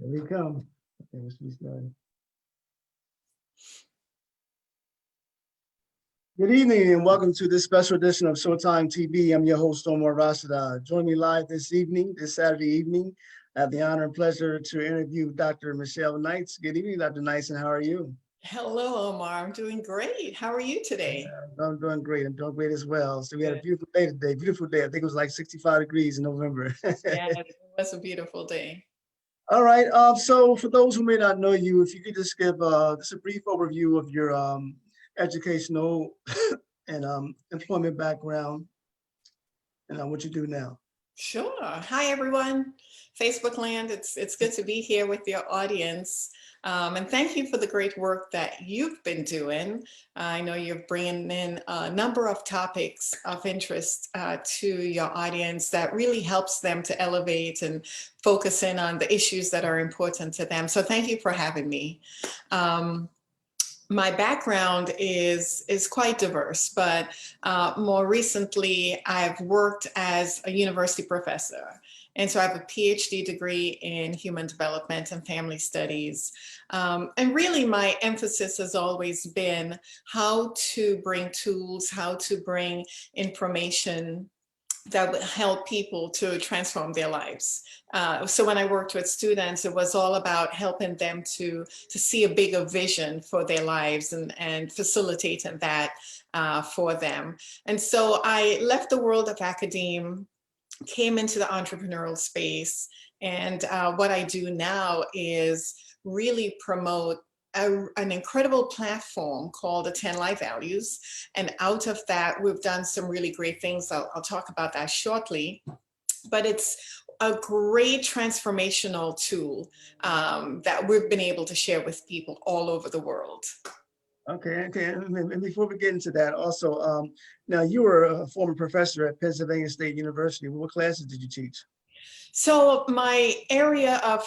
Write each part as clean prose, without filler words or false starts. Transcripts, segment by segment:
we come. Okay, let's be started. Good evening and welcome to this special edition of Showtime TV. I'm your host, Omar Rashada. Join me live this evening, this Saturday evening. I have the honor and pleasure to interview Dr. Michelle Knights. Good evening, Dr. Knights, and how are you? Hello, Omar. I'm doing great. How are you today? I'm doing great. I'm doing great as well. So we had a Good. beautiful day today. Beautiful day. I think it was like 65 degrees in November. Yeah, it was a beautiful day. All right. So for those who may not know you, if you could just give just a brief overview of your educational and employment background and what you do now. Sure. Hi, everyone. Facebook land. It's good to be here with your audience. And thank you for the great work that you've been doing. I know you're bringing in a number of topics of interest to your audience that really helps them to elevate and focus in on the issues that are important to them. So thank you for having me. My background is quite diverse, but more recently I've worked as a university professor. And so I have a PhD degree in human development and family studies. And really my emphasis has always been how to bring tools, how to bring information that would help people to transform their lives. So when I worked with students, it was all about helping them to see a bigger vision for their lives and facilitating that for them. And so I left the world of academia, came into the entrepreneurial space, and what I do now is really promote an incredible platform called the 10 Life Values. And out of that, we've done some really great things. I'll talk about that shortly. But it's a great transformational tool that we've been able to share with people all over the world. Okay. And before we get into that, also, now you were a former professor at Pennsylvania State University. What classes did you teach? So my area of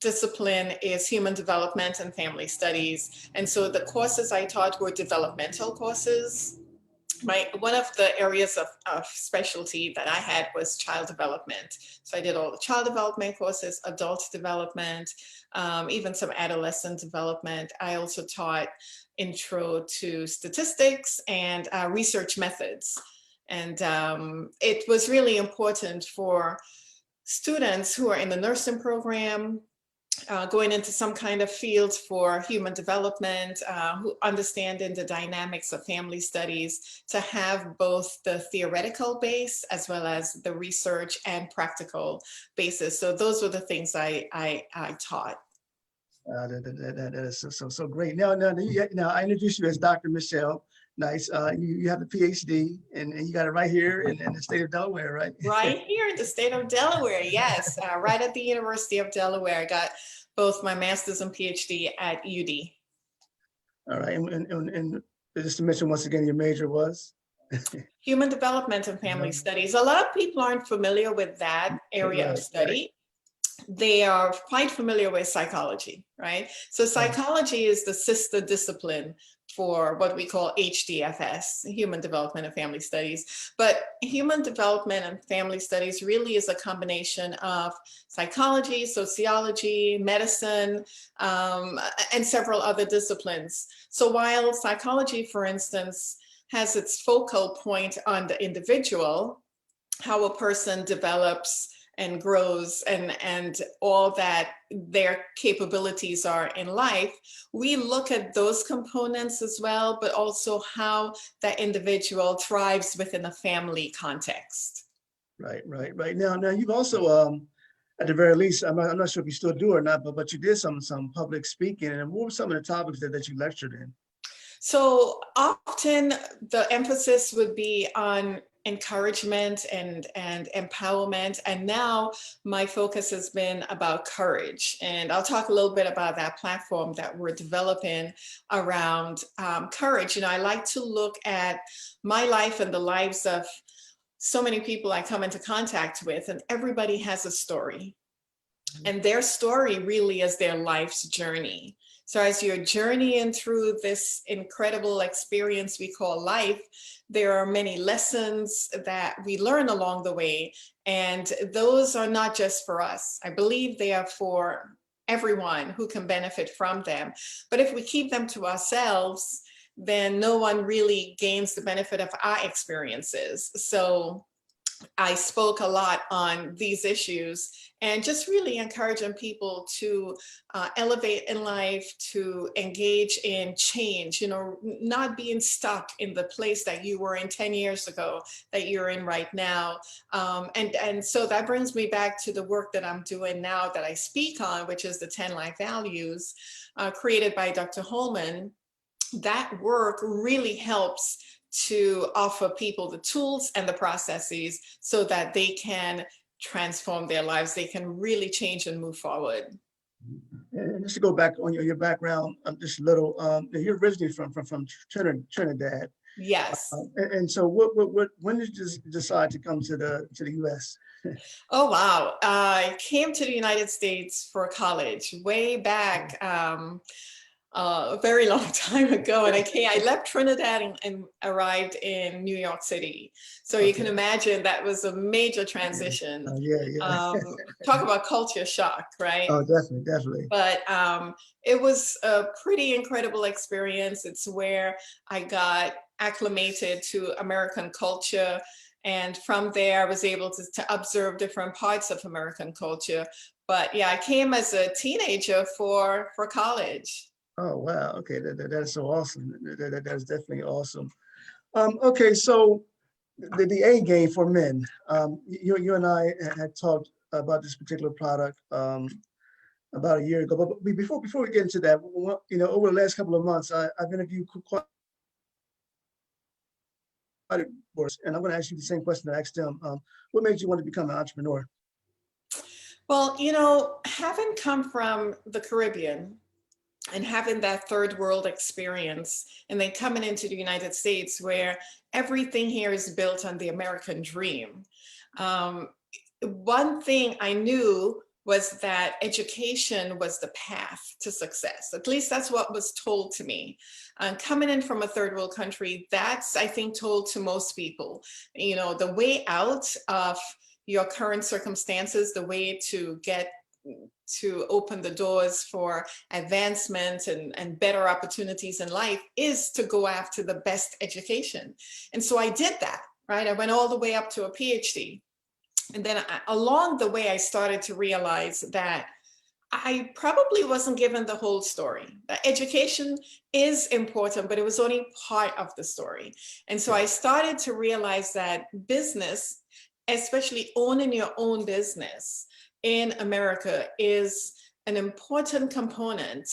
discipline is human development and family studies. And so the courses I taught were developmental courses. One of the areas of specialty that I had was child development. So I did all the child development courses, adult development, even some adolescent development. I also taught intro to statistics and research methods. And it was really important for students who are in the nursing program, going into some kind of field for human development, who understanding the dynamics of family studies, to have both the theoretical base as well as the research and practical basis. So those were the things I taught. That is so great. Now I introduced you as Dr. Michelle Knights. You have a PhD and you got it right here in the state of Delaware, right? Right here in the state of Delaware, yes, right at the University of Delaware. I got both my master's and PhD at UD. All right, and just to mention once again, your major was? Human development and family studies. A lot of people aren't familiar with that area of study. They are quite familiar with psychology, right? So psychology is the sister discipline for what we call HDFS, Human Development and Family Studies. But human development and family studies really is a combination of psychology, sociology, medicine, and several other disciplines. So while psychology, for instance, has its focal point on the individual, how a person develops and grows and all that their capabilities are in life, we look at those components as well, but also how that individual thrives within a family context. Right. Now you've also, at the very least, I'm not sure if you still do or not, but you did some public speaking. And what were some of the topics that you lectured in? So often the emphasis would be on encouragement and empowerment. And now my focus has been about courage. And I'll talk a little bit about that platform that we're developing around courage. You know, I like to look at my life and the lives of so many people I come into contact with, and everybody has a story. And their story really is their life's journey. So as you're journeying through this incredible experience we call life, there are many lessons that we learn along the way. And those are not just for us. I believe they are for everyone who can benefit from them. But if we keep them to ourselves, then no one really gains the benefit of our experiences. So I spoke a lot on these issues and just really encouraging people to elevate in life, to engage in change, you know, not being stuck in the place that you were in 10 years ago, that you're in right now. And so that brings me back to the work that I'm doing now that I speak on, which is the 10 Life Values created by Dr. Holman. That work really helps to offer people the tools and the processes so that they can transform their lives. They can really change and move forward. And just to go back on your background, just a little, you're originally from Trinidad. Yes. And so when did you decide to come to the US? Oh, wow. I came to the United States for college way back. A very long time ago, and I left Trinidad and arrived in New York City. So you can imagine that was a major transition. Yeah. Talk about culture shock, right? Oh, definitely. But it was a pretty incredible experience. It's where I got acclimated to American culture. And from there, I was able to observe different parts of American culture. But yeah, I came as a teenager for college. Oh, wow. Okay, that is so awesome. That is definitely awesome. Okay, so the A game for men. You and I had talked about this particular product about a year ago. But before we get into that, you know, over the last couple of months, I've interviewed quite a few, and I'm going to ask you the same question I asked them. What made you want to become an entrepreneur? Well, you know, having come from the Caribbean and having that third world experience, and then coming into the United States where everything here is built on the American dream. One thing I knew was that education was the path to success. At least that's what was told to me. Coming in from a third world country, that's, I think, told to most people. You know, the way out of your current circumstances, the way to get to open the doors for advancement and better opportunities in life is to go after the best education. And so I did that, right? I went all the way up to a PhD. And then along the way, I started to realize that I probably wasn't given the whole story. Education is important, but it was only part of the story. And so I started to realize that business, especially owning your own business in America, is an important component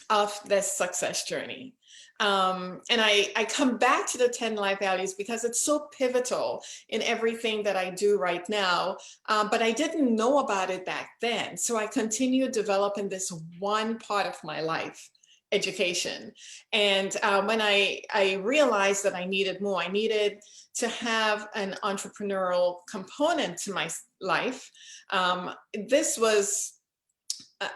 of this success journey. And I come back to the 10 life values because it's so pivotal in everything that I do right now, but I didn't know about it back then. So I continued developing this one part of my life, education. And when I realized that I needed more, I needed to have an entrepreneurial component to my life. This was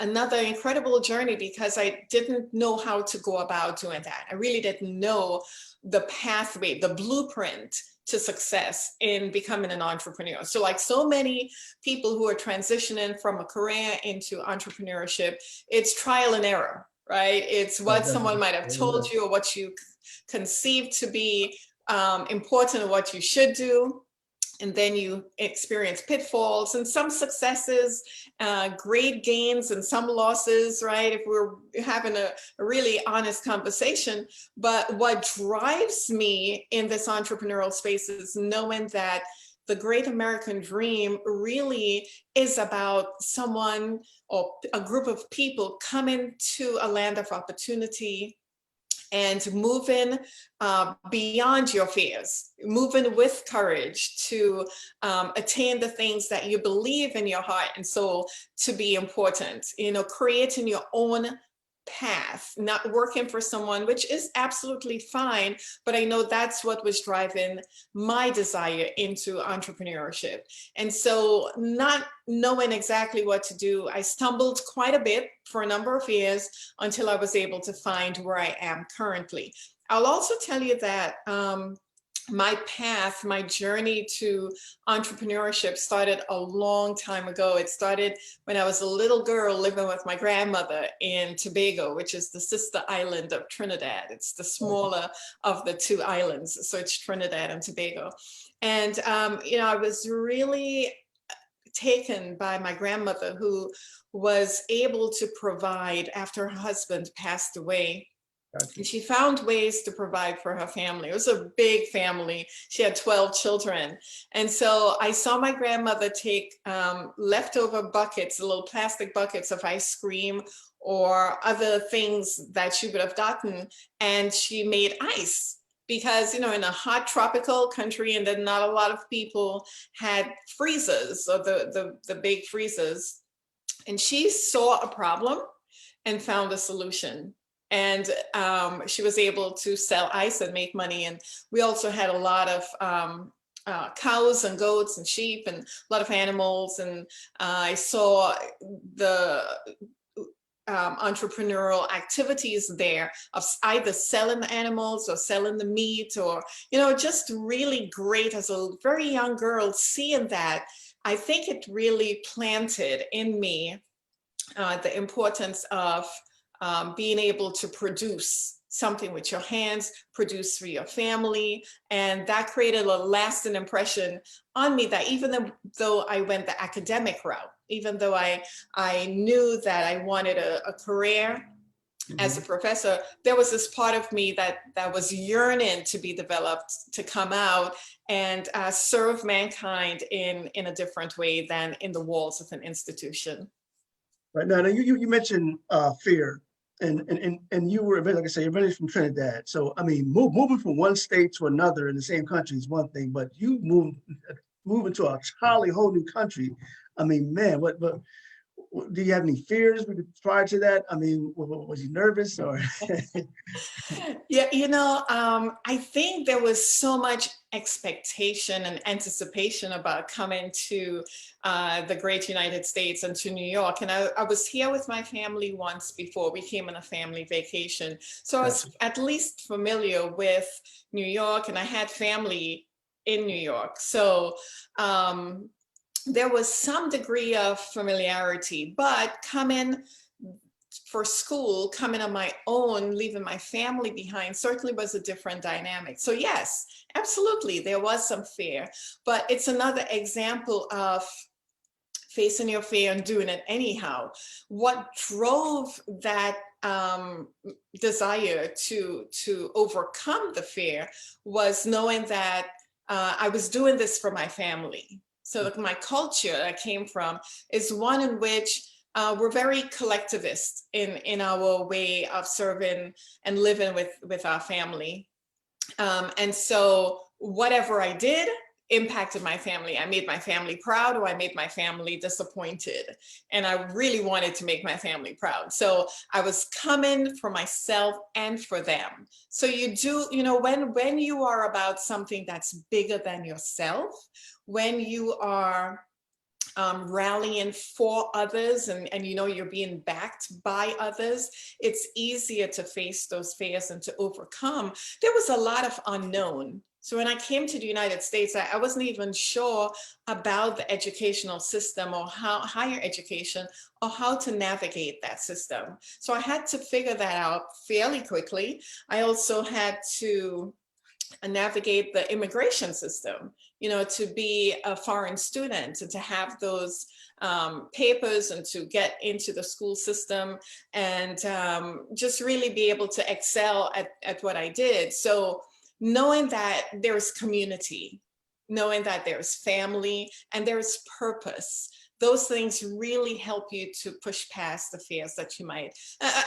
another incredible journey because I didn't know how to go about doing that. I really didn't know the pathway, the blueprint to success in becoming an entrepreneur. So like so many people who are transitioning from a career into entrepreneurship, it's trial and error, right? It's what someone might have told you or what you conceive to be important or what you should do. And then you experience pitfalls and some successes, great gains and some losses, right? If we're having a really honest conversation. But what drives me in this entrepreneurial space is knowing that the great American dream really is about someone or a group of people coming to a land of opportunity and moving beyond your fears, moving with courage to attain the things that you believe in your heart and soul to be important, you know, creating your own path, not working for someone, which is absolutely fine. But I know that's what was driving my desire into entrepreneurship. And so not knowing exactly what to do, I stumbled quite a bit for a number of years until I was able to find where I am currently. I'll also tell you that my path, my journey to entrepreneurship started a long time ago. It started when I was a little girl living with my grandmother in Tobago, which is the sister island of Trinidad. It's the smaller of the two islands. So it's Trinidad and Tobago. And, I was really taken by my grandmother, who was able to provide after her husband passed away. Gotcha. And she found ways to provide for her family. It was a big family. She had 12 children. And so I saw my grandmother take leftover buckets, little plastic buckets of ice cream or other things that she would have gotten, and she made ice. Because, in a hot tropical country, and then not a lot of people had freezers, or the big freezers. And she saw a problem and found a solution. And she was able to sell ice and make money. And we also had a lot of cows and goats and sheep and a lot of animals. And I saw the entrepreneurial activities there of either selling the animals or selling the meat, or, just really great as a very young girl seeing that. I think it really planted in me the importance of being able to produce something with your hands, produce for your family. And that created a lasting impression on me, that even though I went the academic route, even though I knew that I wanted a career as a professor, there was this part of me that was yearning to be developed, to come out and serve mankind in a different way than in the walls of an institution. Right now, you mentioned fear, and you were, like I say, you're originally from Trinidad. So I mean, moving from one state to another in the same country is one thing, but you moving to a entirely whole new country. I mean, man, what do you have any fears prior to that? I mean, was you nervous or? Yeah, I think there was so much expectation and anticipation about coming to the great United States and to New York. And I was here with my family once before. We came on a family vacation. So I was at least familiar with New York, and I had family in New York. So there was some degree of familiarity, but coming for school, coming on my own, leaving my family behind, certainly was a different dynamic. So yes, absolutely, there was some fear, but it's another example of facing your fear and doing it anyhow. What drove that desire to overcome the fear was knowing that I was doing this for my family. So my culture I came from is one in which we're very collectivist in our way of serving and living with our family. And so whatever I did impacted my family. I made my family proud, or I made my family disappointed. And I really wanted to make my family proud. So I was coming for myself and for them. So you do, when you are about something that's bigger than yourself, when you are rallying for others, and you're being backed by others, it's easier to face those fears and to overcome. There was a lot of unknown. So when I came to the United States, I wasn't even sure about the educational system, or how higher education, or how to navigate that system. So I had to figure that out fairly quickly. I also had to navigate the immigration system, to be a foreign student and to have those papers and to get into the school system, and just really be able to excel at what I did. So knowing that there's community, knowing that there's family and there's purpose, those things really help you to push past the fears that you might,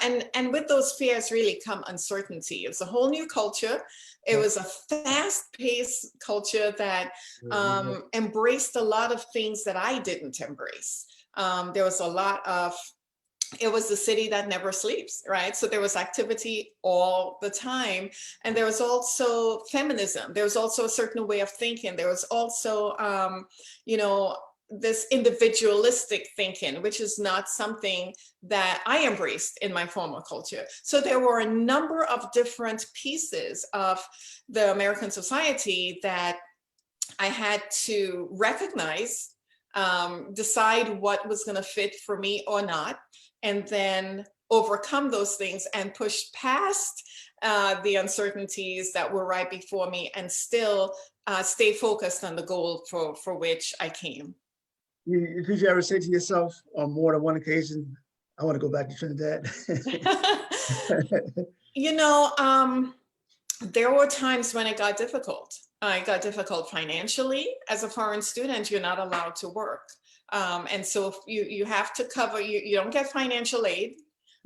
and with those fears really come uncertainty. It's a whole new culture. It was a fast-paced culture that embraced a lot of things that I didn't embrace. There was a lot of, it was the city that never sleeps, right? So there was activity all the time. And there was also feminism. There was also a certain way of thinking. There was also, this individualistic thinking, which is not something that I embraced in my former culture. So there were a number of different pieces of the American society that I had to recognize, decide what was going to fit for me or not, and then overcome those things and push past the uncertainties that were right before me and still stay focused on the goal for which I came. Did you ever say to yourself on more than one occasion, I want to go back to Trinidad? You know, there were times when it got difficult. It got difficult financially. As a foreign student, you're not allowed to work. And so you have to cover, you don't get financial aid,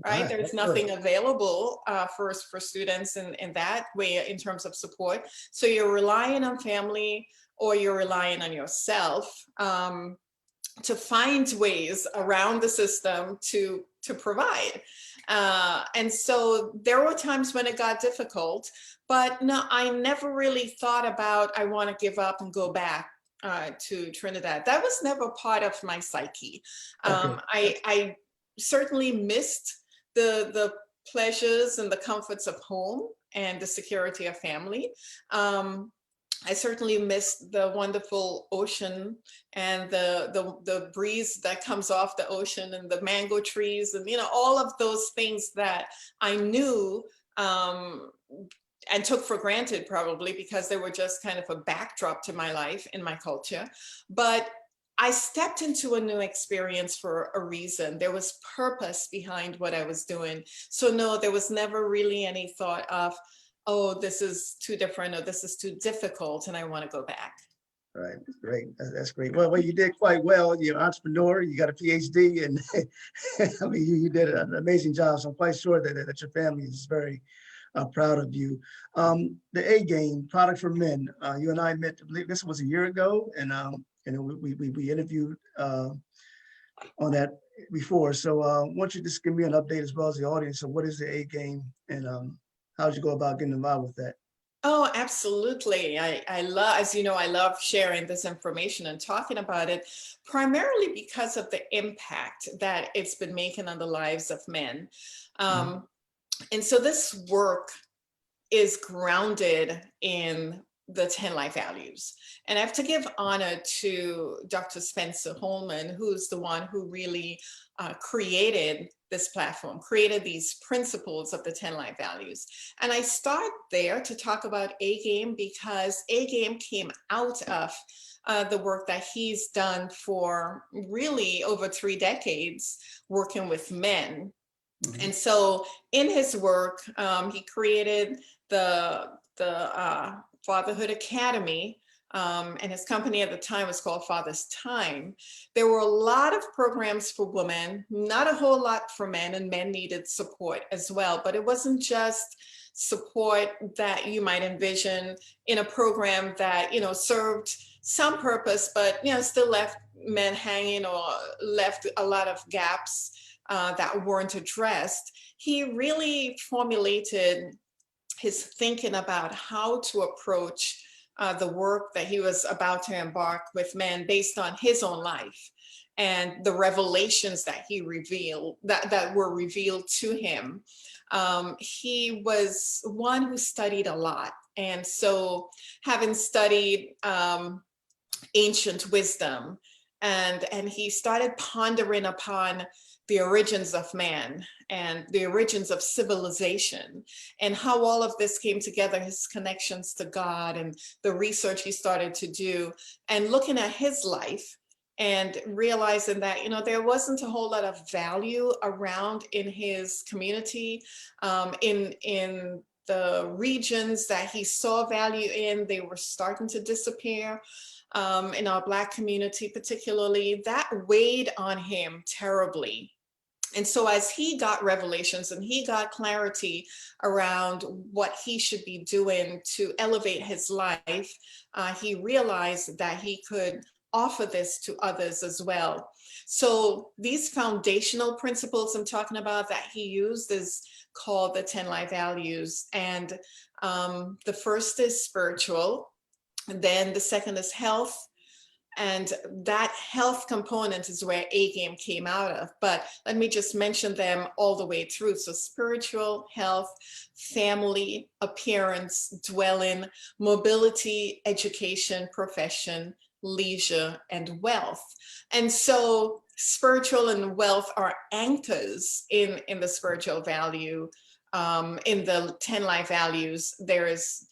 right? There's nothing available for students in that way in terms of support. So you're relying on family or you're relying on yourself to find ways around the system to provide. And so there were times when it got difficult, but no, I never really thought about, I want to give up and go back to Trinidad. That was never part of my psyche. I certainly missed the pleasures and the comforts of home and the security of family. I certainly missed the wonderful ocean and the breeze that comes off the ocean and the mango trees and, you know, all of those things that I knew and took for granted probably because they were just kind of a backdrop to my life in my culture. But I stepped into a new experience for a reason. There was purpose behind what I was doing. So no, there was never really any thought of, oh, this is too different or this is too difficult and I want to go back. Right, great. That's great. Well, you did quite well. You're an entrepreneur. You got a PhD, and I mean, you did an amazing job. So I'm quite sure that your family is very proud of you. The A Game, Product for Men. You and I met, I believe this was a year ago, and we interviewed on that before. So why don't you just give me an update as well as the audience of what is the A Game and how did you go about getting involved with that? Oh, absolutely. I love, as you know, I love sharing this information and talking about it, primarily because of the impact that it's been making on the lives of men. And so this work is grounded in the 10 life values. And I have to give honor to Dr. Spencer Holman, who's the one who really created this platform, created these principles of the 10 life values. And I start there to talk about A Game because A Game came out of the work that he's done for really over 3 decades working with men. And so in his work, he created the Fatherhood Academy, and his company at the time was called Father's Time. There were a lot of programs for women, not a whole lot for men, and men needed support as well. But it wasn't just support that you might envision in a program that, you know, served some purpose, but, you know, still left men hanging or left a lot of gaps that weren't addressed. He really formulated his thinking about how to approach the work that he was about to embark with men based on his own life and the revelations that he revealed, that were revealed to him. He was one who studied a lot. And so having studied ancient wisdom, and he started pondering upon the origins of man and the origins of civilization and how all of this came together, his connections to God and the research he started to do, and looking at his life and realizing that, you know, there wasn't a whole lot of value around in his community, in the regions that he saw value in, they were starting to disappear. In our Black community particularly, that weighed on him terribly. And so as he got revelations and he got clarity around what he should be doing to elevate his life, he realized that he could offer this to others as well. So these foundational principles I'm talking about that he used is called the 10 life values. And the first is spiritual. And then the second is health. And that health component is where A Game came out of. But let me just mention them all the way through. So spiritual, health, family, appearance, dwelling, mobility, education, profession, leisure, and wealth. And so spiritual and wealth are anchors in the spiritual value. In the 10 life values, there is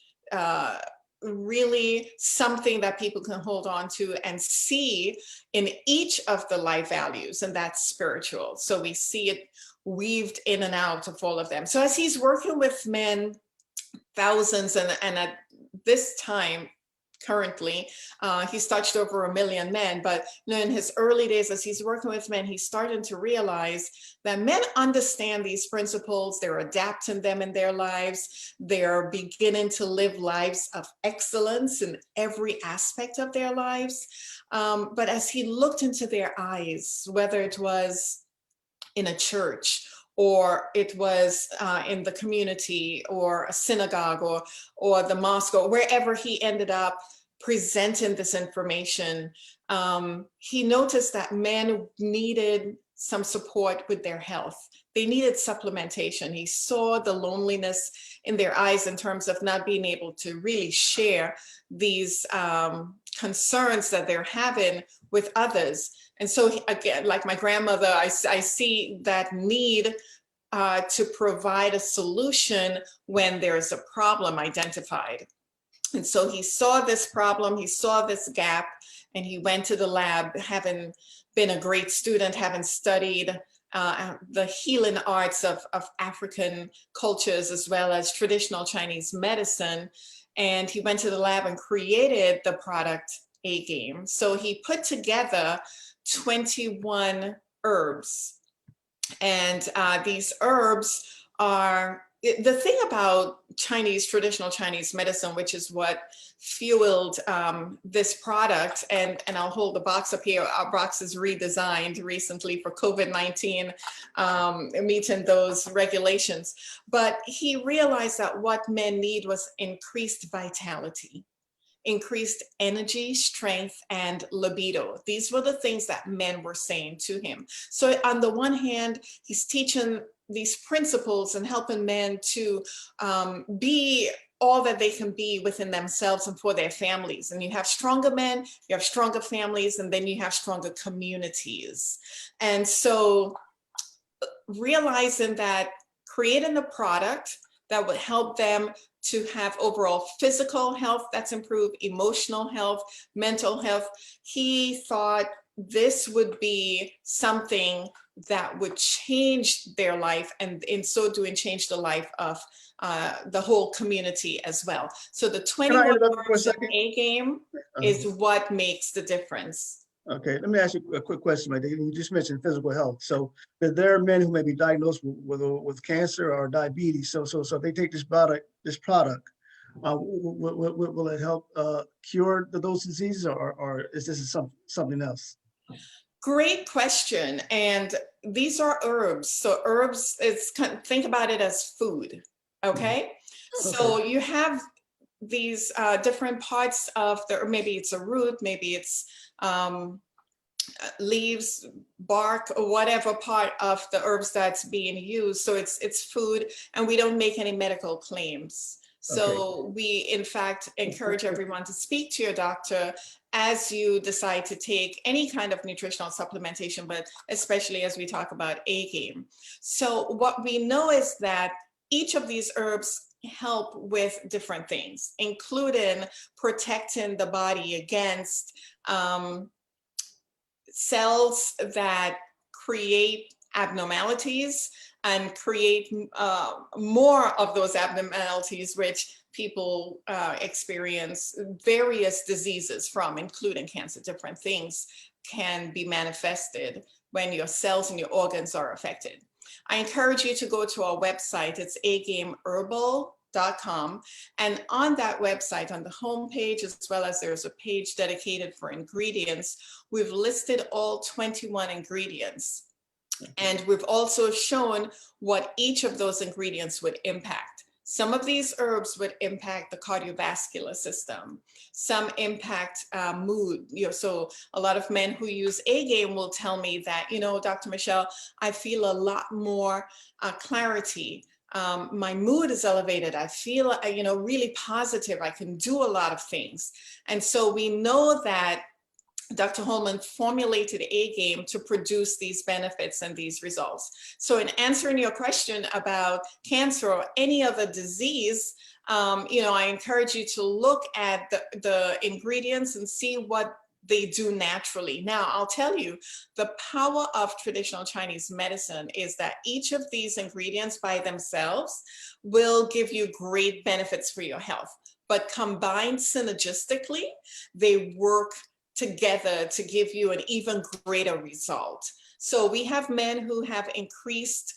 really something that people can hold on to and see in each of the life values, and that's spiritual. So we see it weaved in and out of all of them. So as he's working with men, thousands, and at this time, currently, he's touched over 1 million men, but in his early days, as he's working with men, he's starting to realize that men understand these principles, they're adapting them in their lives, they're beginning to live lives of excellence in every aspect of their lives. But as he looked into their eyes, whether it was in a church, or it was in the community, or a synagogue, or the mosque, or wherever he ended up presenting this information, he noticed that men needed some support with their health. They needed supplementation. He saw the loneliness in their eyes in terms of not being able to really share these concerns that they're having with others. And so again, like my grandmother, I see that need to provide a solution when there's a problem identified. And so he saw this problem, he saw this gap, and he went to the lab, having been a great student, having studied the healing arts of African cultures, as well as traditional Chinese medicine. And he went to the lab and created the product A Game. So he put together 21 herbs. And these herbs are, the thing about traditional Chinese medicine, which is what fueled this product, and I'll hold the box up here. Our box is redesigned recently for COVID-19, meeting those regulations. But he realized that what men need was increased vitality, increased energy, strength, and libido. These were the things that men were saying to him. So on the one hand, he's teaching these principles and helping men to be all that they can be within themselves and for their families. And you have stronger men, you have stronger families, and then you have stronger communities. And so realizing that, creating a product that would help them to have overall physical health that's improved, emotional health, mental health, he thought this would be something that would change their life, and in so doing, change the life of the whole community as well. So the 21 herbs of A Game is what makes the difference. Okay, let me ask you a quick question. You just mentioned physical health. So there are men who may be diagnosed with cancer or diabetes. So if they take this product, will it help cure those diseases, or is this something else? Great question. And these are herbs. So herbs, think about it as food. Okay. So you have these different parts of or maybe it's a root, maybe it's leaves, bark, or whatever part of the herbs that's being used. So it's food, and we don't make any medical claims. So we, in fact, encourage everyone to speak to your doctor as you decide to take any kind of nutritional supplementation, but especially as we talk about A Game. So what we know is that each of these herbs help with different things, including protecting the body against cells that create abnormalities and create more of those abnormalities, which people experience various diseases from, including cancer. Different things can be manifested when your cells and your organs are affected. I encourage you to go to our website. It's agameherbal.com. And on that website, on the homepage, as well as there's a page dedicated for ingredients, we've listed all 21 ingredients. And we've also shown what each of those ingredients would impact. Some of these herbs would impact the cardiovascular system. Some impact mood. So a lot of men who use A-game will tell me that, Dr. Michelle, I feel a lot more clarity. My mood is elevated. I feel, really positive. I can do a lot of things. And so we know that Dr. Holman formulated A-game to produce these benefits and these results. So in answering your question about cancer or any other disease, I encourage you to look at the ingredients and see what they do naturally. Now, I'll tell you, the power of traditional Chinese medicine is that each of these ingredients by themselves will give you great benefits for your health, but combined synergistically, they work together to give you an even greater result. So we have men who have increased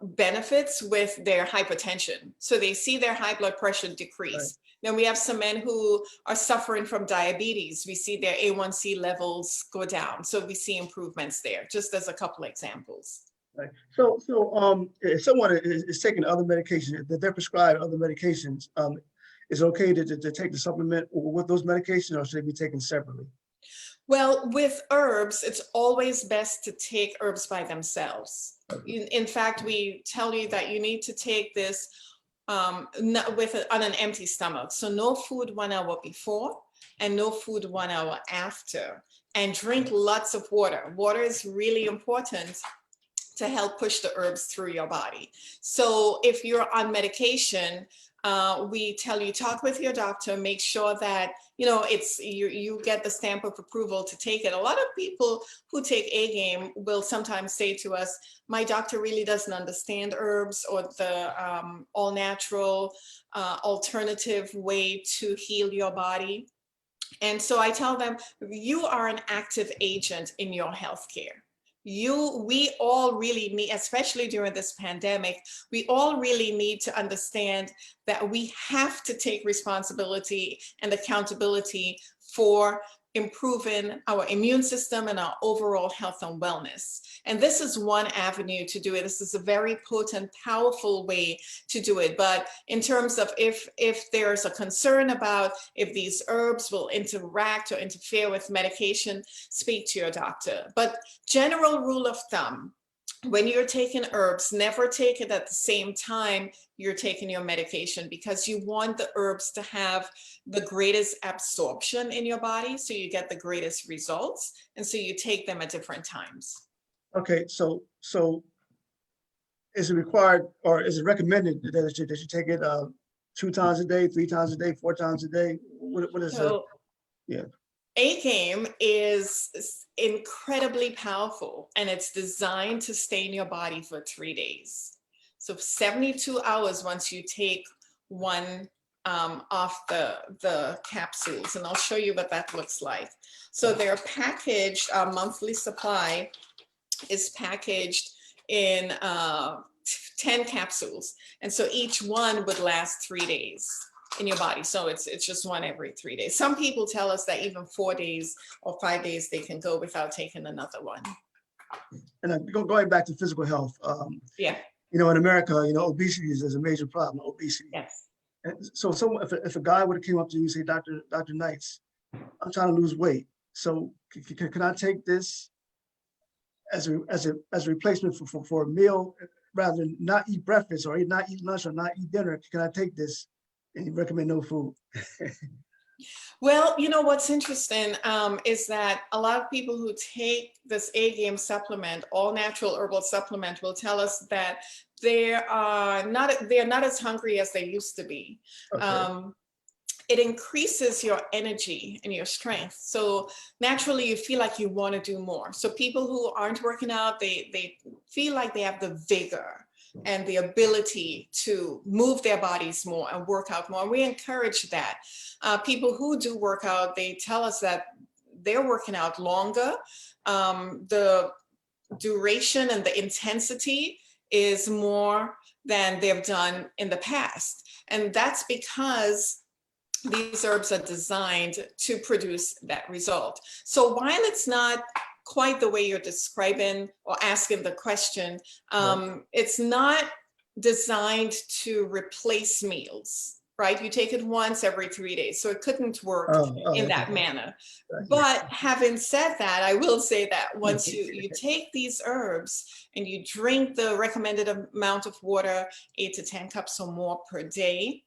benefits with their hypertension. So they see their high blood pressure decrease. Right. Then we have some men who are suffering from diabetes. We see their A1C levels go down. So we see improvements there, just as a couple examples. Right. So if someone is taking other medications, that they're prescribed other medications, is it okay to take the supplement with those medications, or should they be taken separately? Well, with herbs, it's always best to take herbs by themselves. In fact, we tell you that you need to take this on an empty stomach. So no food 1 hour before and no food 1 hour after. And drink lots of water. Water is really important to help push the herbs through your body. So if you're on medication, we tell you, talk with your doctor, make sure that, you get the stamp of approval to take it. A lot of people who take A-game will sometimes say to us, my doctor really doesn't understand herbs or the all natural alternative way to heal your body. And so I tell them, you are an active agent in your healthcare. We all really need, especially during this pandemic, we all really need to understand that we have to take responsibility and accountability for improving our immune system and our overall health and wellness. And this is one avenue to do it. This is a very potent, powerful way to do it. But in terms of if there's a concern about if these herbs will interact or interfere with medication, speak to your doctor. But general rule of thumb, when you're taking herbs, never take it at the same time you're taking your medication, because you want the herbs to have the greatest absorption in your body, so you get the greatest results. And so you take them at different times. Okay, so is it required, or is it recommended that you take it 2 times a day, 3 times a day, 4 times a day? What is it? Yeah. A-game is incredibly powerful, and it's designed to stay in your body for 3 days. So 72 hours once you take one off the capsules, and I'll show you what that looks like. So they're packaged, our monthly supply is packaged in 10 capsules. And so each one would last 3 days in your body. So it's just one every 3 days. Some people tell us that even 4 days or 5 days they can go without taking another one. And going back to physical health, yeah. In America, obesity is a major problem. Obesity. Yes. And so if a guy would have came up to you and say, Dr. Knights, I'm trying to lose weight. So can I take this as a replacement for a meal, rather than not eat breakfast or not eat lunch or not eat dinner? Can I take this? And you recommend no food? Well, what's interesting is that a lot of people who take this A-game supplement, all natural herbal supplement, will tell us that they're not as hungry as they used to be. Okay. It increases your energy and your strength. So naturally you feel like you want to do more. So people who aren't working out, they feel like they have the vigor and the ability to move their bodies more and work out more. And we encourage that. People who do work out, they tell us that they're working out longer. The duration and the intensity is more than they've done in the past. And that's because these herbs are designed to produce that result. So while it's not quite the way you're describing or asking the question, it's not designed to replace meals, right? You take it once every 3 days, so it couldn't work in that Okay. manner. Gotcha. But having said that, I will say that once you take these herbs and you drink the recommended amount of water, 8 to 10 cups or more per day,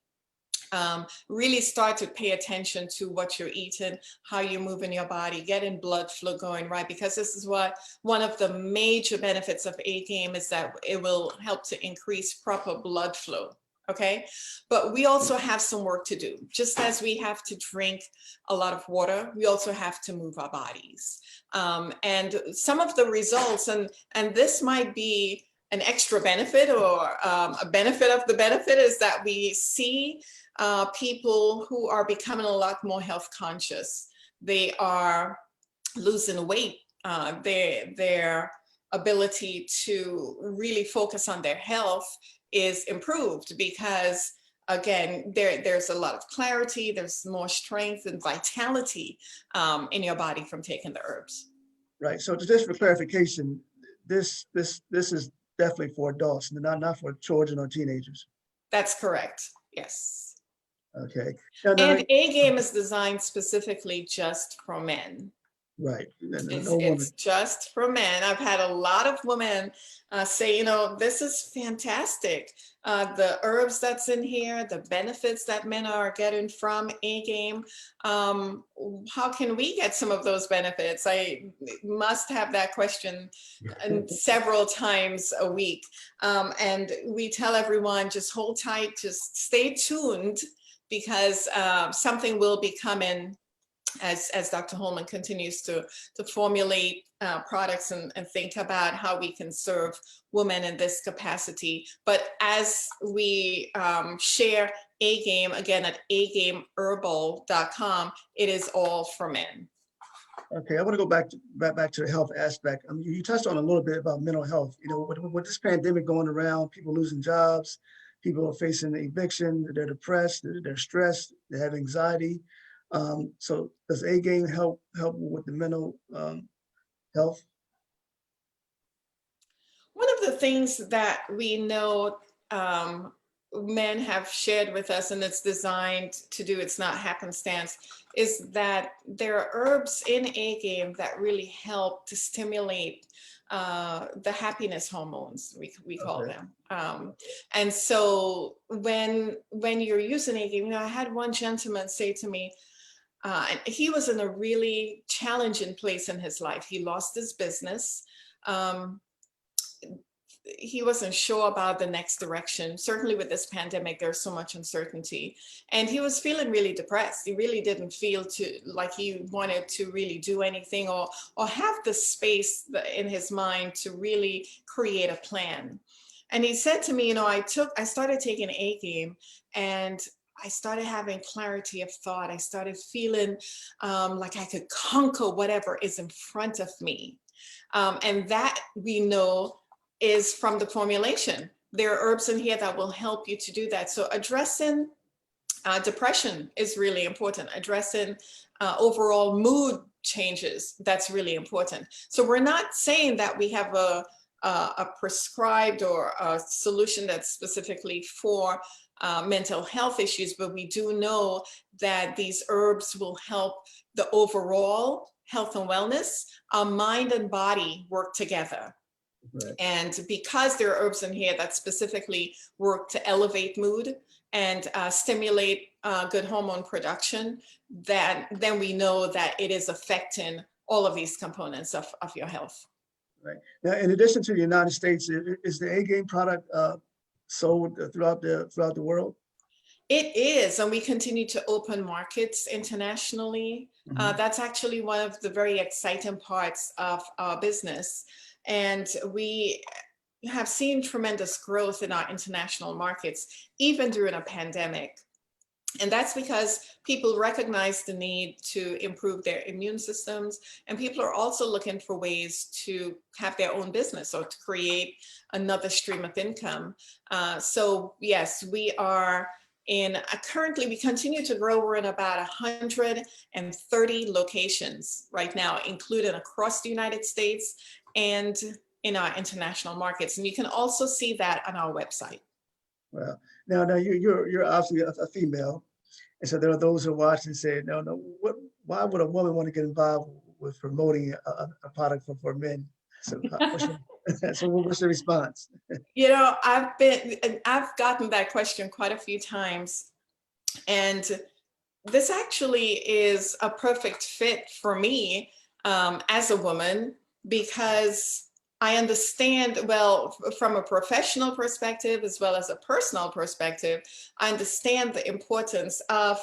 really start to pay attention to what you're eating, how you're moving your body, getting blood flow going, right? Because this is what one of the major benefits of A-Game is, that it will help to increase proper blood flow. Okay, but we also have some work to do. Just as we have to drink a lot of water, we also have to move our bodies. And some of the results, and this might be an extra benefit, or a benefit of the benefit, is that we see people who are becoming a lot more health conscious. They are losing weight. Their ability to really focus on their health is improved, because again, there's a lot of clarity, there's more strength and vitality in your body from taking the herbs. Right. So just for clarification, this is definitely for adults, not for children or teenagers. That's correct. Yes. Okay. And A-Game is designed specifically just for men. Right. It's just for men. I've had a lot of women say, you know, this is fantastic. The herbs that's in here, the benefits that men are getting from A-Game. How can we get some of those benefits? I must have that question several times a week. And we tell everyone, just hold tight, just stay tuned, because something will be coming as Dr. Holman continues to formulate products and think about how we can serve women in this capacity. But as we share A-Game, again, at agameherbal.com, it is all for men. Okay, I want to go back to the health aspect. You touched on a little bit about mental health. You know, with this pandemic going around, people losing jobs, people are facing eviction, they're depressed, they're stressed, they have anxiety. So does A-Game help with the mental health? One of the things that we know men have shared with us, and it's designed to do, it's not happenstance, is that there are herbs in A-Game that really help to stimulate the happiness hormones, we call them. And so when you're using A-Game, you know, I had one gentleman say to me, and he was in a really challenging place in his life. He lost his business. He wasn't sure about the next direction. Certainly with this pandemic, there's so much uncertainty. And he was feeling really depressed. He really didn't feel like he wanted to really do anything, or have the space in his mind to really create a plan. And he said to me, you know, I started taking A-Game, and I started having clarity of thought. I started feeling like I could conquer whatever is in front of me. And that, we know, is from the formulation. There are herbs in here that will help you to do that. So addressing depression is really important. Addressing overall mood changes, that's really important. So we're not saying that we have a prescribed or a solution that's specifically for mental health issues, but we do know that these herbs will help the overall health and wellness. Our mind and body work together. Right. And because there are herbs in here that specifically work to elevate mood and stimulate good hormone production, then we know that it is affecting all of these components of your health. Right. Now, in addition to the United States, is the A-Game product sold throughout the world? It is, and we continue to open markets internationally. That's actually one of the very exciting parts of our business. And we have seen tremendous growth in our international markets, even during a pandemic. And that's because people recognize the need to improve their immune systems, and people are also looking for ways to have their own business or to create another stream of income. So yes, we are currently we continue to grow. We're in about 130 locations right now, including across the United States and in our international markets. And you can also see that on our website. Well, now you're obviously a female, and so there are those who watch and say, no, why would a woman want to get involved with promoting a product for men? So, what's your response? I've gotten that question quite a few times, and this actually is a perfect fit for me as a woman, because I understand, well, from a professional perspective as well as a personal perspective, I understand the importance of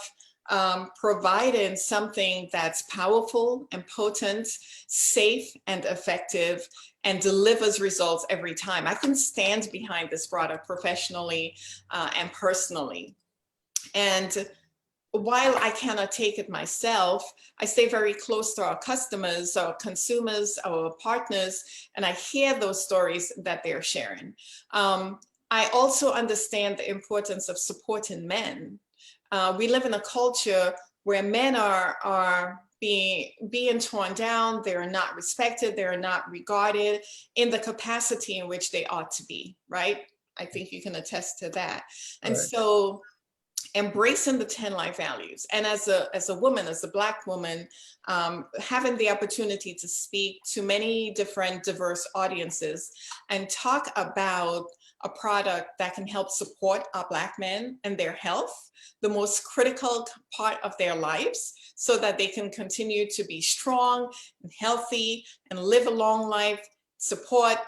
providing something that's powerful and potent, safe and effective, and delivers results every time. I can stand behind this product professionally and personally. And while I cannot take it myself, I stay very close to our customers, our consumers, our partners, and I hear those stories that they're sharing. I also understand the importance of supporting men. We live in a culture where men are being torn down, they're not respected, they're not regarded in the capacity in which they ought to be, right? I think you can attest to that. And Right. so embracing the 10 life values, and as a woman, as a Black woman, having the opportunity to speak to many different diverse audiences and talk about a product that can help support our Black men and their health, the most critical part of their lives, so that they can continue to be strong and healthy and live a long life, support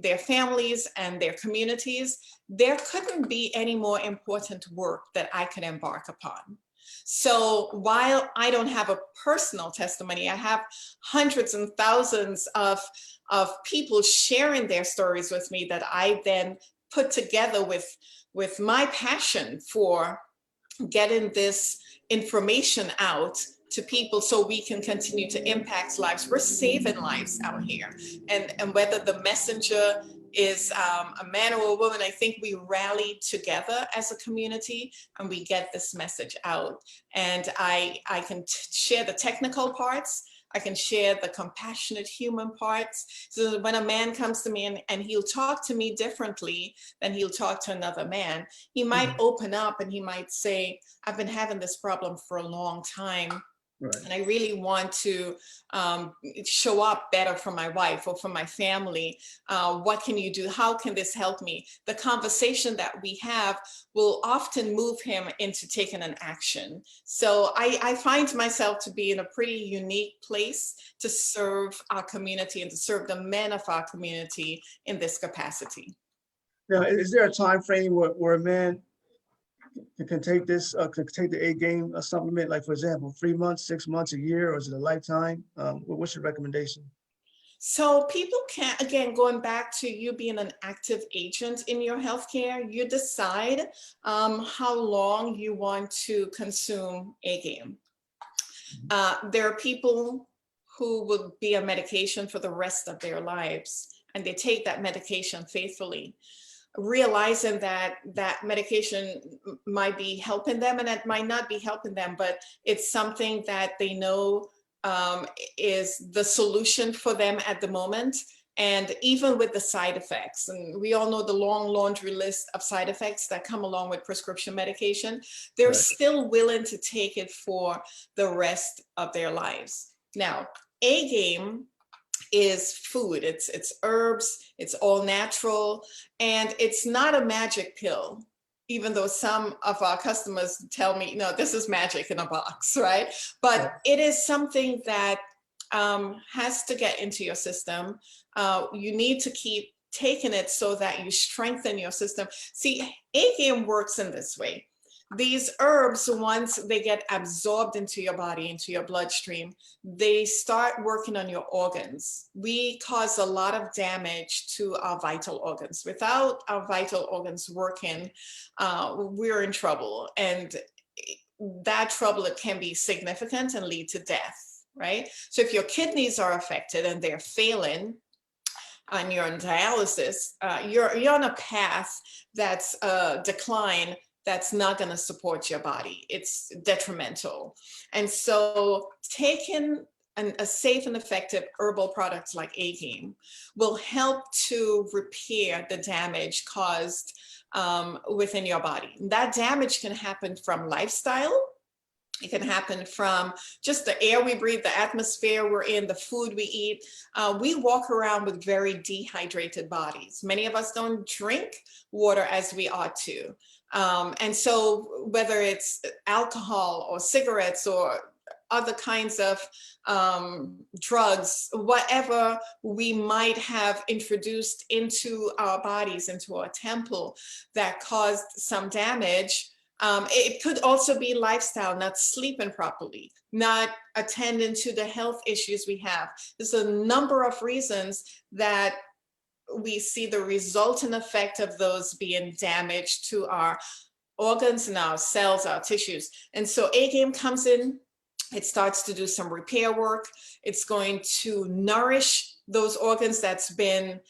their families and their communities. There couldn't be any more important work that I could embark upon. So while I don't have a personal testimony, I have hundreds and thousands of people sharing their stories with me that I then put together with my passion for getting this information out to people so we can continue to impact lives. We're saving lives out here. And whether the messenger is a man or a woman, I think we rally together as a community and we get this message out. And I can share the technical parts. I can share the compassionate human parts. So that when a man comes to me and he'll talk to me differently than he'll talk to another man, he might open up and he might say, I've been having this problem for a long time. Right. And I really want to show up better for my wife or for my family. What can you do? How can this help me? The conversation that we have will often move him into taking an action. So I find myself to be in a pretty unique place to serve our community and to serve the men of our community in this capacity. Now, is there a time frame where a man can take this, can take the A game supplement, like for example, 3 months, 6 months, a year, or is it a lifetime? What's your recommendation? So people can, again, going back to you being an active agent in your healthcare, you decide how long you want to consume a game. There are people who would be on medication for the rest of their lives, and they take that medication faithfully, realizing that that medication might be helping them and it might not be helping them, but it's something that they know is the solution for them at the moment. And even with the side effects, and we all know the long laundry list of side effects that come along with prescription medication, they're Right. still willing to take it for the rest of their lives. Now, A game is food. It's herbs, it's all natural, and it's not a magic pill, even though some of our customers tell me, no, this is magic in a box, right? But Right. it is something that has to get into your system. You need to keep taking it so that you strengthen your system. See, A-game works in this way. These herbs, once they get absorbed into your body, into your bloodstream, they start working on your organs. We cause a lot of damage to our vital organs. Without our vital organs working, we're in trouble. And that trouble, it can be significant and lead to death, right? So if your kidneys are affected and they're failing, and you're on dialysis, you're on a path that's decline that's not going to support your body. It's detrimental. And so taking a safe and effective herbal products like A-Game will help to repair the damage caused within your body. That damage can happen from lifestyle. It can happen from just the air we breathe, the atmosphere we're in, the food we eat. We walk around with very dehydrated bodies. Many of us don't drink water as we ought to. And so whether it's alcohol or cigarettes or other kinds of drugs, whatever we might have introduced into our bodies, into our temple that caused some damage, it could also be lifestyle, not sleeping properly, not attending to the health issues we have. There's a number of reasons that we see the resultant effect of those being damaged to our organs and our cells, our tissues. And so A-Game comes in, it starts to do some repair work. It's going to nourish those organs that's been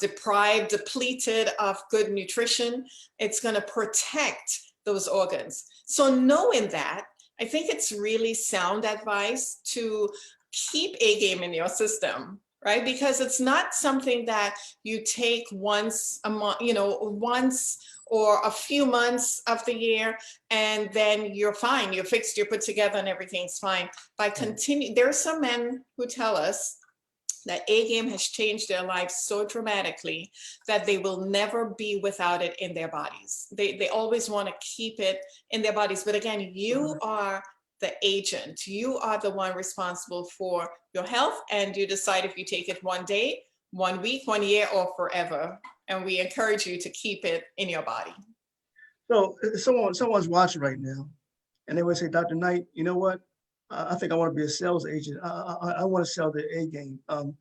deprived, depleted of good nutrition. It's going to protect those organs. So knowing that, I think it's really sound advice to keep A-Game in your system, right? Because it's not something that you take once a month, once or a few months of the year, and then you're fine, you're fixed, you're put together and everything's fine. By continue, there are some men who tell us that A-Game has changed their lives so dramatically that they will never be without it in their bodies. They always want to keep it in their bodies. But again, you are the agent. You are the one responsible for your health, and you decide if you take it 1 day, 1 week, 1 year, or forever. And we encourage you to keep it in your body. So someone's watching right now, and they would say, Dr. Knight, you know what? I think I want to be a sales agent. I want to sell the A-Game. And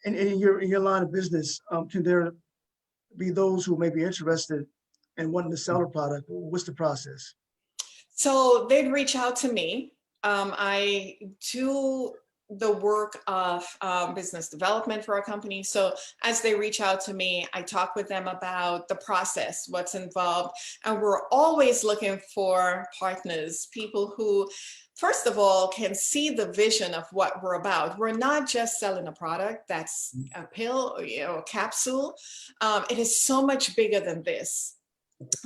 in your line of business, can there be those who may be interested in wanting to sell a product? What's the process? So they'd reach out to me. I do the work of business development for our company. So as they reach out to me, I talk with them about the process, what's involved. And we're always looking for partners, people who, first of all, can see the vision of what we're about. We're not just selling a product that's a pill or a capsule. It is so much bigger than this.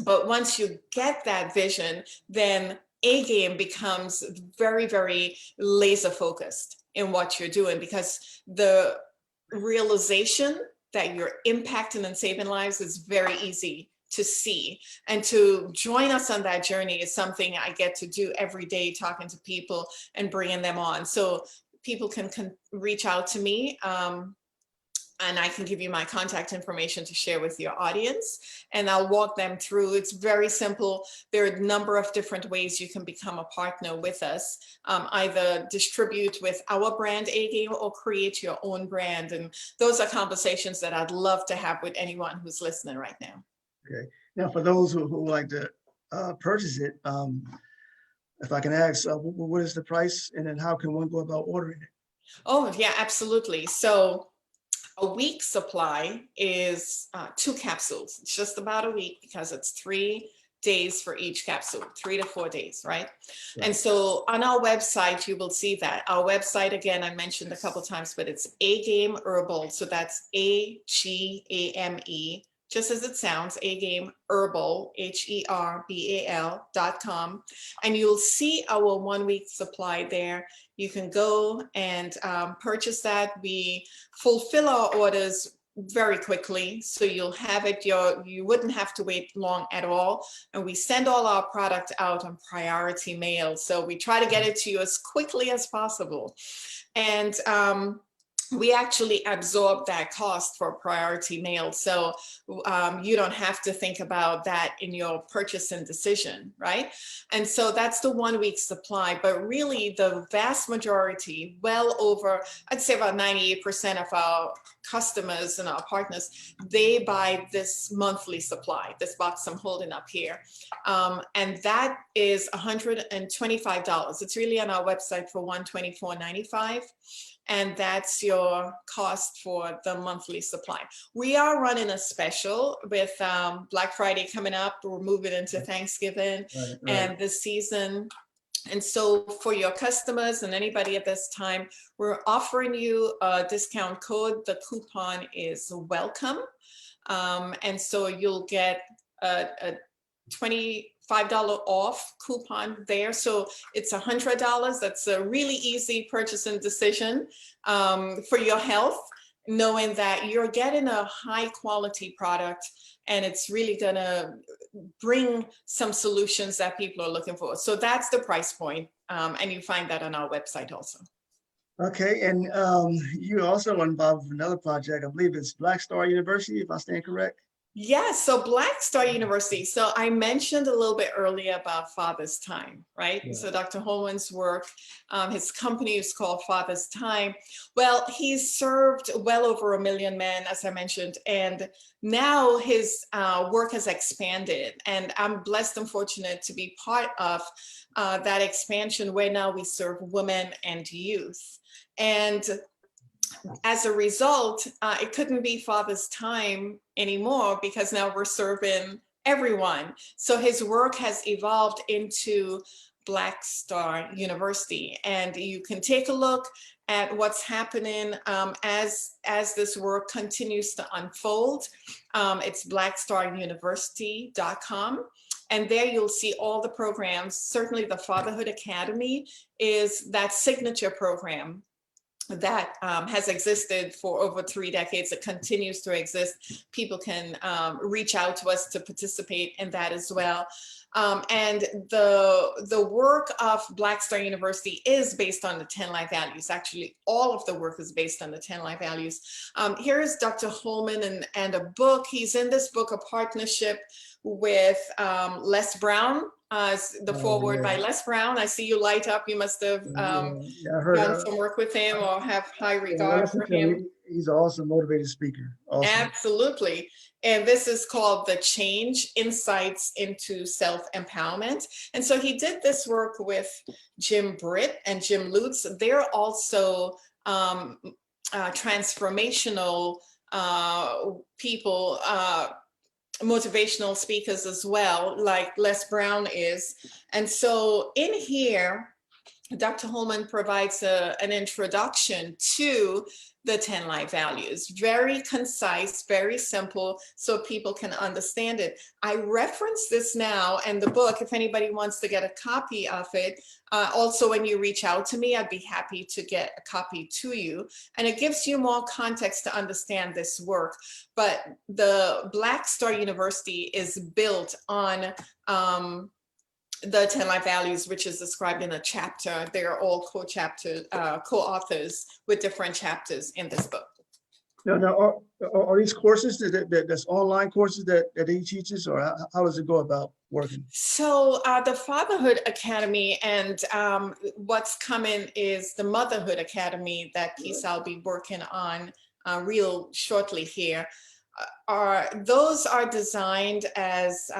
But once you get that vision, then A-Game becomes very, very laser focused in what you're doing, because the realization that you're impacting and saving lives is very easy to see. And to join us on that journey is something I get to do every day, talking to people and bringing them on. So people can reach out to me. And I can give you my contact information to share with your audience, and I'll walk them through. It's very simple. There are a number of different ways you can become a partner with us, either distribute with our brand A-Game or create your own brand. And those are conversations that I'd love to have with anyone who's listening right now. Okay. Now, for those who like to purchase it, if I can ask, what is the price, and then how can one go about ordering it? Oh, yeah, absolutely. So a week supply is 2 capsules. It's just about a week because it's 3 days for each capsule, 3 to 4 days, right? And so on our website, you will see that. Our website, again, I mentioned a couple times, but it's A-Game Herbal. So that's A-G-A-M-E, just as it sounds, A-Game Herbal, HERBAL.com. And you'll see our 1 week supply there. You can go and purchase that. We fulfill our orders very quickly, so you'll have it. You wouldn't have to wait long at all. And we send all our product out on priority mail, so we try to get it to you as quickly as possible. And we actually absorb that cost for priority mail. So you don't have to think about that in your purchasing decision, right? And so that's the 1 week supply, but really the vast majority, well over, I'd say about 98% of our customers and our partners, they buy this monthly supply, this box I'm holding up here. And that is $125. It's really on our website for $124.95. And that's your cost for the monthly supply. We are running a special with Black Friday coming up. We're moving into Thanksgiving, and this season And so for your customers and anybody at this time, we're offering you a discount code. The coupon is welcome. And so you'll get a $25 off coupon there. So it's $100. That's a really easy purchasing decision for your health, knowing that you're getting a high quality product and it's really gonna bring some solutions that people are looking for. So that's the price point. And you find that on our website also. Okay, and you also involved with another project. I believe it's Black Star University, if I stand correct. Yes, so Black Star University. So I mentioned a little bit earlier about Father's Time, right? Yeah. So Dr. Holman's work, his company is called Father's Time. Well, he's served well over 1 million men, as I mentioned, and now his work has expanded. And I'm blessed and fortunate to be part of that expansion where now we serve women and youth. And as a result, it couldn't be Father's Time anymore because now we're serving everyone. So his work has evolved into Black Star University. And you can take a look at what's happening as this work continues to unfold. It's blackstaruniversity.com. And there you'll see all the programs. Certainly the Fatherhood Academy is that signature program that has existed for over 3 decades. It continues to exist. People can reach out to us to participate in that as well. And the work of Black Star University is based on the 10 life values. Actually, all of the work is based on the 10 life values. Here is Dr. Holman and a book. He's in this book, a partnership with Les Brown. The foreword by Les Brown. I see you light up. You must have Yeah, I heard done some work with him or have high I regard listened for to him. him. He's an awesome, motivated speaker. Awesome. Absolutely. And this is called The Change: Insights into Self-Empowerment. And so he did this work with Jim Britt and Jim Lutz. They're also transformational people, motivational speakers as well, like Les Brown is. And so in here, Dr. Holman provides an introduction to the 10 life values, very concise, very simple, so people can understand it. I reference this now in the book if anybody wants to get a copy of it. Also, when you reach out to me, I'd be happy to get a copy to you. And it gives you more context to understand this work. But the Black Star University is built on the 10 life values, which is described in a chapter. They're all co-authors with different chapters in this book. Now, are these courses that's online courses that he teaches, or how does it go about working? So the Fatherhood Academy and what's coming is the Motherhood Academy, that piece I'll be working on real shortly here. Those are designed as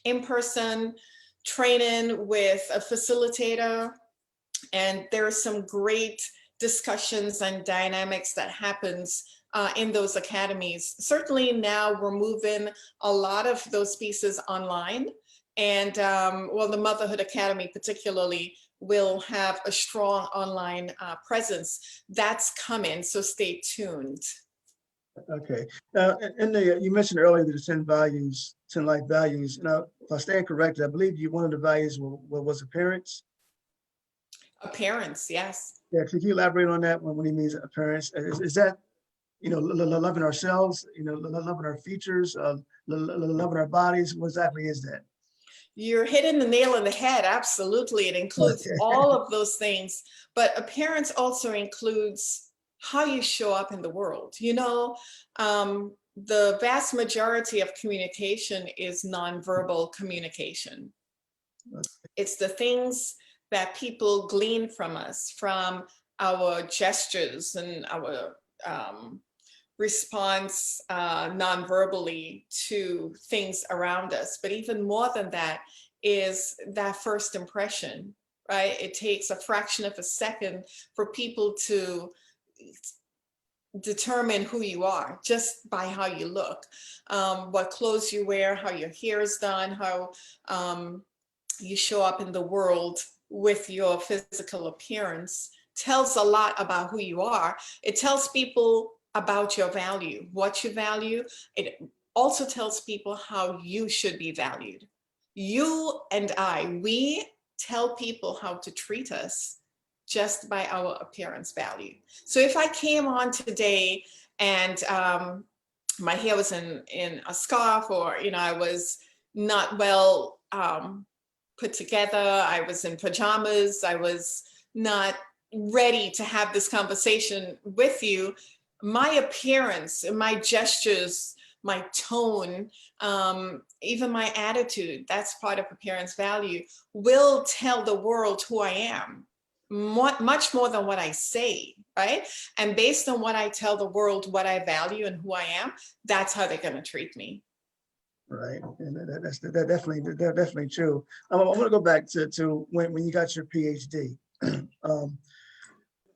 in-person training with a facilitator, and there are some great discussions and dynamics that happens in those academies. Certainly now we're moving a lot of those pieces online, and well, the Motherhood Academy particularly will have a strong online presence. That's coming, so stay tuned. Okay. And you mentioned earlier the 10 values, 10 life values. Now, if I stand corrected, I believe one of the values was appearance. Appearance, yes. Yeah, could you elaborate on that when he means appearance? Is that, loving ourselves, loving our features, loving our bodies? What exactly is that? You're hitting the nail on the head. Absolutely. It includes all of those things, but appearance also includes how you show up in the world. The vast majority of communication is nonverbal communication. It's the things that people glean from us, from our gestures and our response non-verbally to things around us. But even more than that is that first impression, right? It takes a fraction of a second for people to determine who you are just by how you look, what clothes you wear, how your hair is done, how you show up in the world with your physical appearance tells a lot about who you are. It tells people about your value, what you value. It also tells people how you should be valued. You and I, we tell people how to treat us just by our appearance value. So if I came on today and my hair was in a scarf, or, you know, I was not well put together, I was in pajamas, I was not ready to have this conversation with you, my appearance, my gestures, my tone, even my attitude, that's part of appearance value, will tell the world who I am, much more than what I say, right? And based on what I tell the world, what I value and who I am, that's how they're going to treat me. Right, and that's definitely true. I want to go back to when you got your PhD.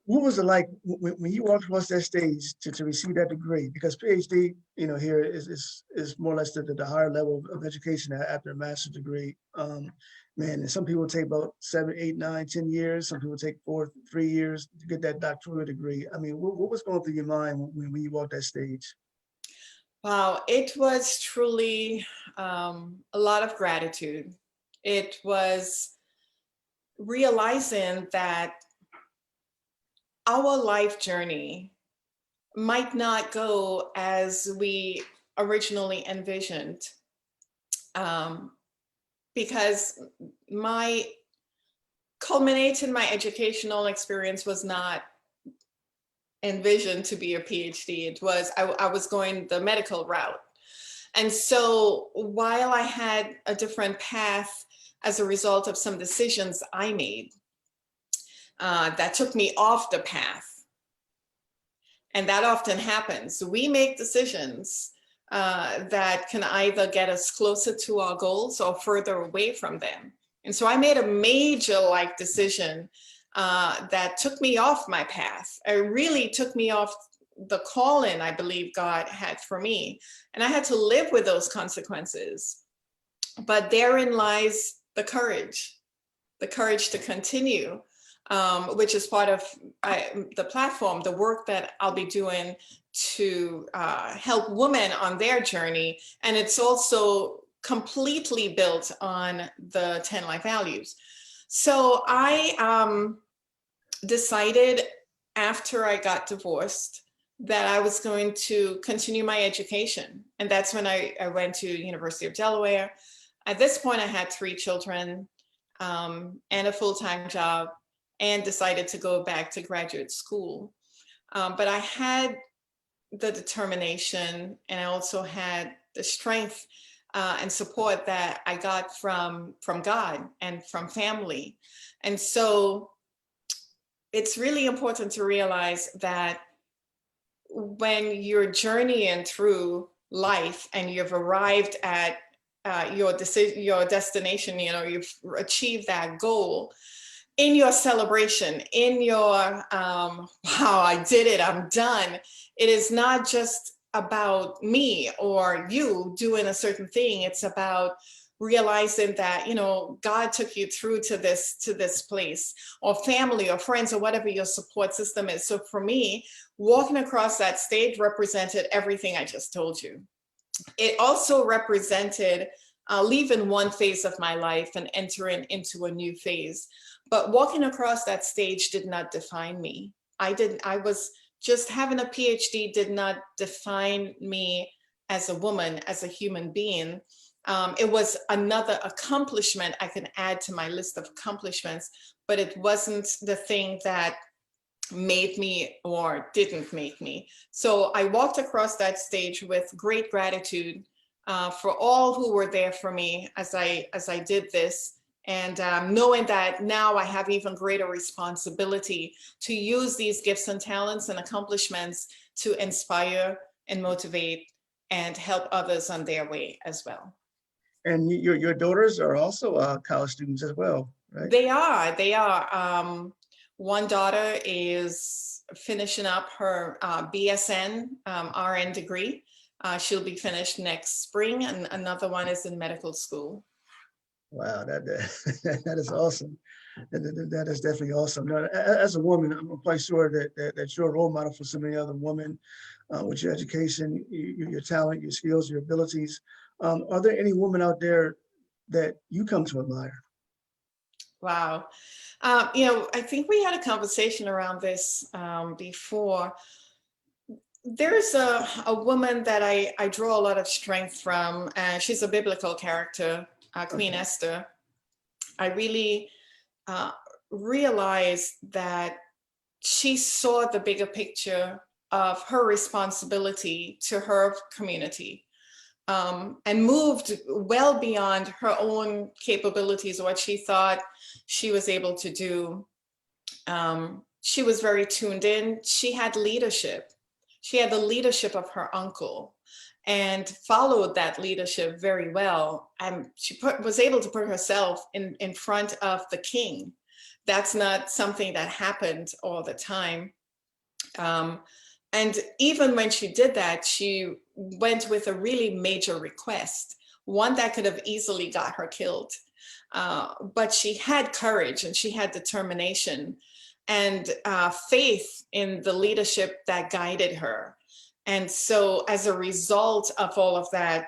What was it like when you walked across that stage to receive that degree? Because PhD, you know, here is more or less the higher level of education after a master's degree. Man, and some people take about 7, 8, 9, 10 years. Some people take 4, 3 years to get that doctoral degree. I mean, what was going through your mind when you walked that stage? Wow, it was truly a lot of gratitude. It was realizing that our life journey might not go as we originally envisioned, because my culminating my educational experience was not envisioned to be a PhD. It was, I was going the medical route. And so while I had a different path as a result of some decisions I made that took me off the path, and that often happens, we make decisions that can either get us closer to our goals or further away from them. And so I made a major life decision that took me off my path. It really took me off the calling I believe God had for me. And I had to live with those consequences. But therein lies the courage to continue, which is part of the platform, the work that I'll be doing to help women on their journey. And it's also completely built on the 10 life values. So I decided after I got divorced that I was going to continue my education. And that's when I went to University of Delaware. At this point, I had 3 children and a full-time job, and decided to go back to graduate school. But I had the determination, and I also had the strength and support that I got from God and from family. And so it's really important to realize that when you're journeying through life and you've arrived at your destination, you know, you've achieved that goal, in your celebration, in your wow, I did it, I'm done, it is not just about me or you doing a certain thing. It's about realizing that, you know, God took you through to this place, or family or friends or whatever your support system is. So for me, walking across that stage represented everything I just told you. It also represented leaving one phase of my life and entering into a new phase. But walking across that stage did not define me. I was just having a PhD did not define me as a woman, as a human being. It was another accomplishment I can add to my list of accomplishments, but it wasn't the thing that made me or didn't make me. So I walked across that stage with great gratitude for all who were there for me as I did this. And knowing that now I have even greater responsibility to use these gifts and talents and accomplishments to inspire and motivate and help others on their way as well. And your daughters are also college students as well, right? They are. One daughter is finishing up her BSN RN degree. She'll be finished next spring, and another one is in medical school. Wow, that is awesome. That is definitely awesome. Now, as a woman, I'm quite sure that you're a role model for so many other women with your education, your talent, your skills, your abilities. Are there any women out there that you come to admire? Wow. I think we had a conversation around this before. There's a woman that I draw a lot of strength from. She's a biblical character, Queen Okay. Esther. I really uh, realized that she saw the bigger picture of her responsibility to her community, and moved well beyond her own capabilities, what she thought she was able to do. She was very tuned in. She had leadership. She had the leadership of her uncle and followed that leadership very well. And she was able to put herself in front of the king. That's not something that happened all the time. And even when she did that, she went with a really major request, one that could have easily got her killed. But she had courage and she had determination and faith in the leadership that guided her. And so as a result of all of that,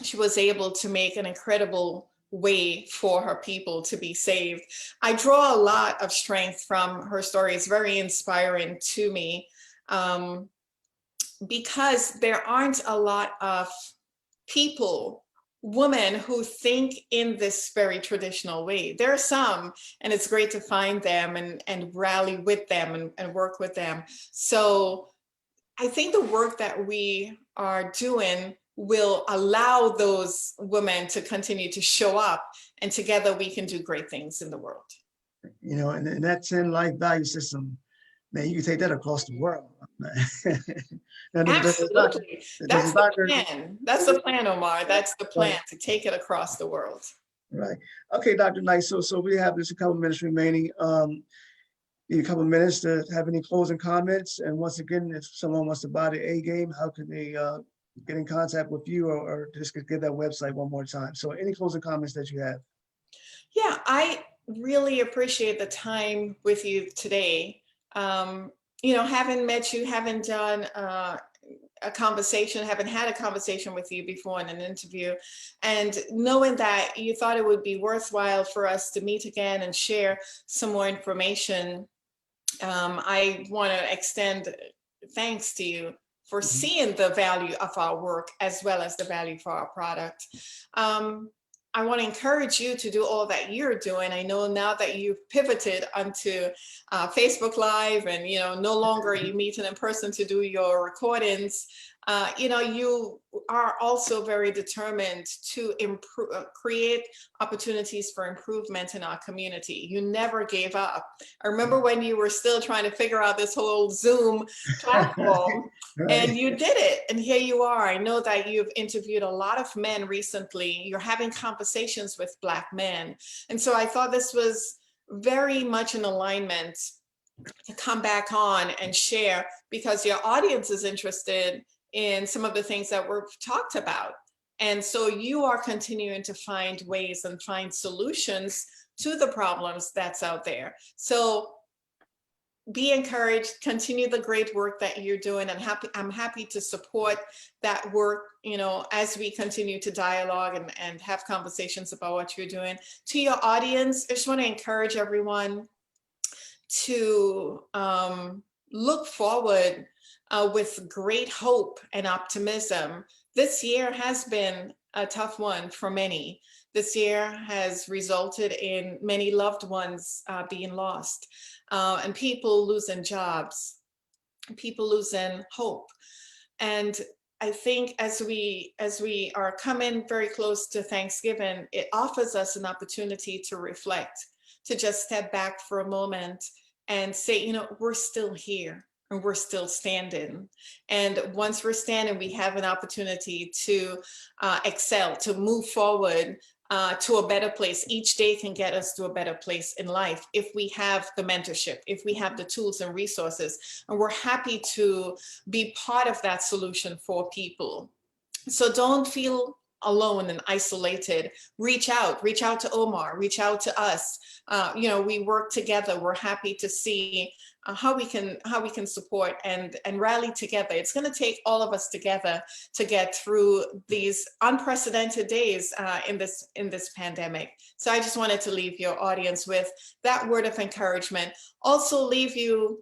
she was able to make an incredible way for her people to be saved. I draw a lot of strength from her story. It's very inspiring to me, because there aren't a lot of people, women, who think in this very traditional way. There are some, and it's great to find them and rally with them and work with them. So I think the work that we are doing will allow those women to continue to show up, and together we can do great things in the world. And that 10 life value system, man, you can take that across the world. Now, Absolutely. does the That's the doctor, plan. That's the plan, Omar. That's the plan, to take it across the world. right? Okay, Dr. Knight. So we have just a couple minutes remaining. Need a couple minutes to have any closing comments. And once again, if someone wants to buy the A game, how can they get in contact with you, or just give that website one more time? So any closing comments that you have? Yeah, I really appreciate the time with you today. Haven't met you, haven't done a conversation, haven't had a conversation with you before in an interview, and knowing that you thought it would be worthwhile for us to meet again and share some more information, I want to extend thanks to you for seeing the value of our work as well as the value for our product. I want to encourage you to do all that you're doing. I know now that you've pivoted onto Facebook Live, and no longer you meeting in person to do your recordings. You are also very determined to create opportunities for improvement in our community. You never gave up. I remember when you were still trying to figure out this whole Zoom platform, Right. and you did it, and here you are. I know that you've interviewed a lot of men recently. You're having conversations with Black men. And so I thought this was very much in alignment to come back on and share, because your audience is interested in some of the things that we've talked about. And so you are continuing to find ways and find solutions to the problems that's out there. So be encouraged, continue the great work that you're doing. I'm happy to support that work, as we continue to dialogue and have conversations about what you're doing. To your audience, I just want to encourage everyone to look forward with great hope and optimism. This year has been a tough one for many. This year has resulted in many loved ones being lost, and people losing jobs, people losing hope. And I think as we are coming very close to Thanksgiving, it offers us an opportunity to reflect, to just step back for a moment and say, we're still here and we're still standing. And once we're standing, we have an opportunity to excel, to move forward to a better place. Each day can get us to a better place in life if we have the mentorship, if we have the tools and resources, and we're happy to be part of that solution for people. So don't feel alone and isolated, reach out to Omar, reach out to us. We work together. We're happy to see how we can support and rally together. It's going to take all of us together to get through these unprecedented days in this pandemic. So I just wanted to leave your audience with that word of encouragement. Also leave you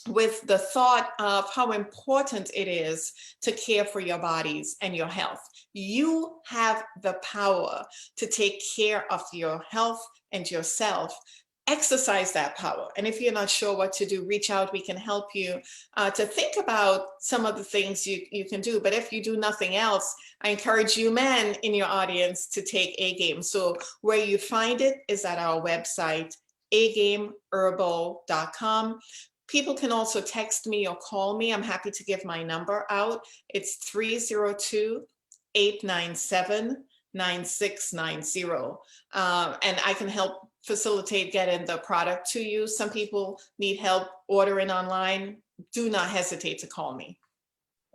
with the thought of how important it is to care for your bodies and your health. You have the power to take care of your health and yourself. Exercise that power. And if you're not sure what to do, reach out. We can help you to think about some of the things you can do. But if you do nothing else, I encourage you men in your audience to take A-Game. So where you find it is at our website, agameherbal.com. People can also text me or call me. I'm happy to give my number out. It's 302-897-9690. And I can help facilitate getting the product to you. Some people need help ordering online. Do not hesitate to call me.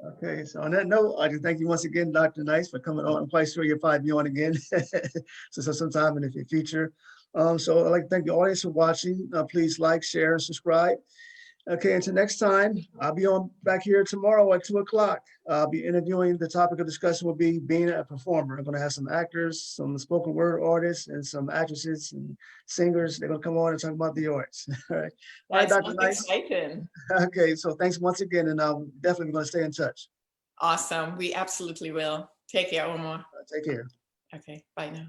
Okay, so on that note, I just thank you once again, Dr. Nice, for coming on. I'm quite sure you'll probably be on again so sometime in the future. So I'd like to thank the audience for watching. Please like, share, and subscribe. Okay, until next time, I'll be on back here tomorrow at 2 o'clock. I'll be interviewing. The topic of discussion will be being a performer. I'm going to have some actors, some spoken word artists, and some actresses and singers. They're going to come on and talk about the arts. All right. All right, Dr. Nice. Exciting. Okay, so thanks once again, and I'm definitely going to stay in touch. Awesome. We absolutely will. Take care, Omar. Take care. Okay, bye now.